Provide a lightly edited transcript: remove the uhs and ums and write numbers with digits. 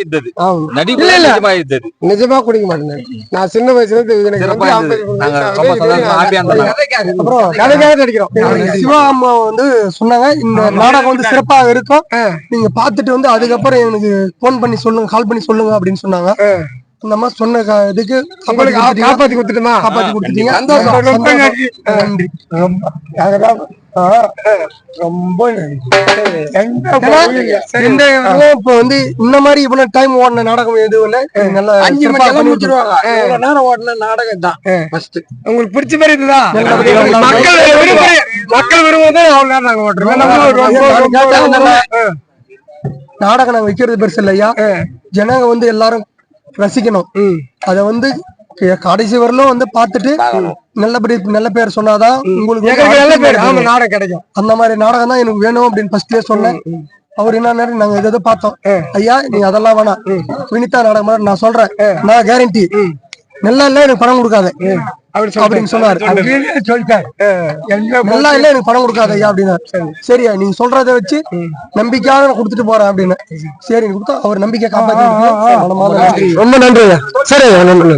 இருந்தது, நடிப்பு நிஜமா இருந்தது. நிஜமா குடிக்க மாட்டேன். நான் சின்ன வயசுல நடிக்கிறோம். சிவா அம்மா வந்து சொன்னாங்க இந்த நாடகம் வந்து சிறப்பாக இருக்கும், நீங்க பாத்துட்டு வந்து அதுக்கப்புறம் எனக்கு போன் பண்ணி சொல்லுங்க, கால் பண்ணி சொல்லுங்க அப்படின்னு சொன்னாங்க. இந்த மாதிரி சொன்ன இதுக்கு காப்பாத்தி கொடுத்துட்டுமா, காப்பாத்தி கொடுத்துட்டீங்க. நன்றி. ரொம்ப இப்ப வந்து இந்த மாதிரி இவ்வளவு டைம் ஓடின நாடகம் எதுவும் இல்ல. நல்லா 5 மணி முடிச்சிருவாங்க. இவ்வளவு நேரம் ஓடின நாடகம் தான் உங்களுக்கு பிடிச்ச மாதிரி இருந்ததா? மக்கள் விரும்புவது அவ்வளவு நேரம் நாங்க ஓட்டுறோம். நாடகம் நாங்க வைக்கிறது பெருசு இல்லையா, ஜனங்க வந்து எல்லாரும் ரசிக்கணும். அத வந்து கடைசி வரலும் வந்து பாத்துட்டு நல்லபடி நல்ல பேர் சொன்னாதான் உங்களுக்கு நல்ல பேர் நாடகம் கிடைக்கும். அந்த மாதிரி நாடகம் தான் எனக்கு வேணும் அப்படின்னு ஃபர்ஸ்ட்லயே சொன்னேன். அவர் என்ன நாங்க எதோ பார்த்தோம், ஐயா நீங்க அதெல்லாம் வேணாம், வினிதா நாடகம் மாதிரி நான் சொல்றேன், நான் கேரண்டி நல்லா இல்ல எனக்கு பணம் கொடுக்காது அப்படின்னு சொன்னாரு. நல்லா இல்ல எனக்கு பணம் கொடுக்காது ஐயா அப்படின்னா, சரியா நீங்க சொல்றதை வச்சு நம்பிக்கையாக நான் கொடுத்துட்டு போறேன் அப்படின்னு. சரி கொடுத்தா அவர் நம்பிக்கை காப்பாத்தி. ரொம்ப நன்றி. சரி நன்றி.